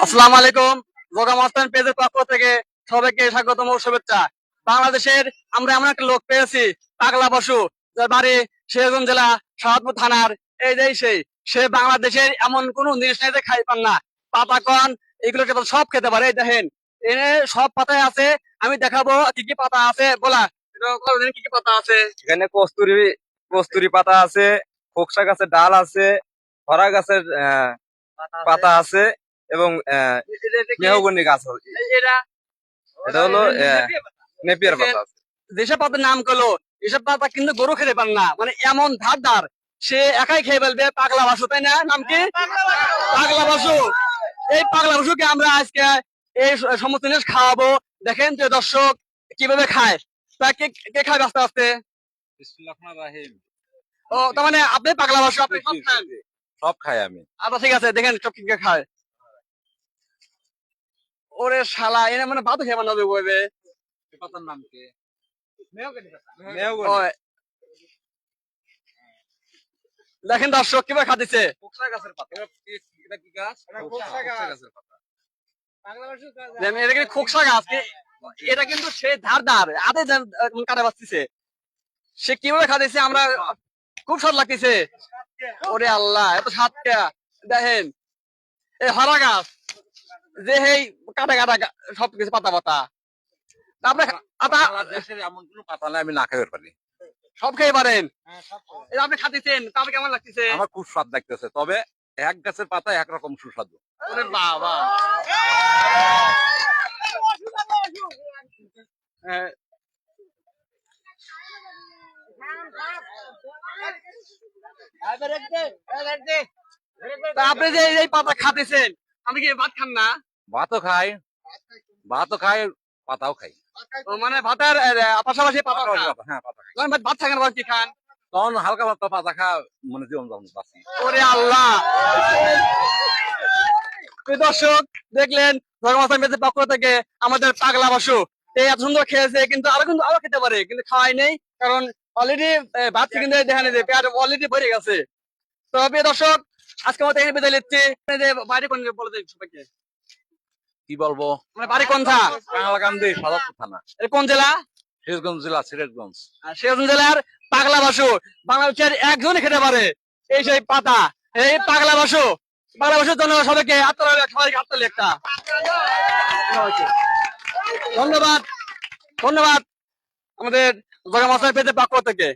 আসসালামু আলাইকুম। জোগা মাস্তান পেজের পক্ষ থেকে সবাইকে স্বাগতম ও শুভেচ্ছা। বাংলাদেশের আমরা এমন একটা লোক পেয়েছি, পাগলা বসু, যার বাড়ি সিরাজগঞ্জ জেলা শাহজাদপুর থানার। এই যে সে বাংলাদেশের এমন কোন জিনিস নেই যে খাই পান না। পাতা কন এগুলো কেবল সব খেতে পারে। এই দেখেন এনে সব পাতায় আছে। আমি দেখাবো কি কি পাতা আছে। বলা কি কি পাতা আছে। এখানে কস্তুরি কস্তুরি পাতা আছে, খোকসা গাছের ডাল আছে, খরা গাছের পাতা আছে এবং মেহগনি গাছ আছে। এটা এটা হলো নেপিয়ার পাতা আছে। যেসব পাতার নাম করলো এসব পাতা কিন্তু গরু খেতে পারে না, মানে এমন ধারদার। সে একাই খেয়ে ফেলবে। পাগলা বাসু, তাই না? নাম কি? পাগলা বাসু। এই পাগলা বাসুকে আমরা আজকে এই সমস্ত জিনিস খাওয়াবো। দেখেন যে দর্শক কিভাবে খায়। তা কে কে খায় আস্তে আস্তে? ও, তার মানে আপনি পাগলা বাসু, আপনি সব খান? সব খাই আমি। আচ্ছা ঠিক আছে, দেখেন সব কি খায়। ওরে শালা, এনে মানে ভাত খেয়ে বানাবে বইবে। পাতার নাম কি? ও, দেখেন দর্শক কিভাবে খাদিছে। খোকসা গাছের পাতা। এটা কি গাছ? খোকসা গাছের পাতা। এটা কিন্তু খোকসা গাছ। এটা কিন্তু সে ধার আদে কাটা বাঁচতেছে। সে কিভাবে খাদিছে আমরা খুব স্বাদ লাগতেছে। ওরে আল্লাহ, এত স্বাদ কে! দেখেন এই হরা গাছ যে এই কাটা কাটা সবকিছু পাতা পাতা। তারপরে বাংলাদেশের এমন কোনো পাতা নাই আমি না খাইতে পারি। সব খেয়ে পারেন। এটা আপনি খাদিছেন, তারপরে কেমন লাগতেছে? আমার খুব স্বাদ লাগতেছে, তবে এক গাছের পাতা একরকম সুস্বাদু। ওরে বাবা। হ্যাঁ। তা আপনি যে এই পাতা খাতেছেন, আপনি কি ভাত খান না? ভাতও খাই, ভাতও খাই, পাতাও খাই। ও, মানে ভাতের পাশাপাশি পাতা খান। হ্যাঁ, পাতা খাই। যখন ভাত থাকেন তখন কি খান? তখন হালকা পাতলা পাতা খা, মানে জীবন যাপন বাঁচি। ওরে আল্লাহ। প্রিয় দর্শক, দেখলেন ধর্মাস্থান পেজের পক্ষ থেকে আমাদের পাগলা বাসু এই এত সুন্দর খেয়েছে, কিন্তু আরো খেতে পারে, কিন্তু খাওয়াই নেই। কারণ অলরেডি ভাত কিন্তু দেখেন যে পেট অলরেডি ভরে গেছে। তো প্রিয় দর্শক, আজকে আমাদের এখানে বিদায় নিচ্ছি। যে বাড়ি কোন বলে দেয় সবাইকে। কি বলবো? মানে বাড়ি কোনটা? কাঙালকান্দি, শাহজাদপুর থানা। এটা কোন জেলা? সিরাজগঞ্জ জেলা, সিরাজগঞ্জ। সিরাজগঞ্জ জেলার পাগলা বাসু। বাংলাদেশের একজনই খেতে পারে এই সেই পাতা, এই পাগলা বাসু। পাগলা বাসুর জন্য সবাইকে সবাইকে হাততালি একটা। ধন্যবাদ, ধন্যবাদ আমাদের জগা মাস্টার পেজের পক্ষ থেকে।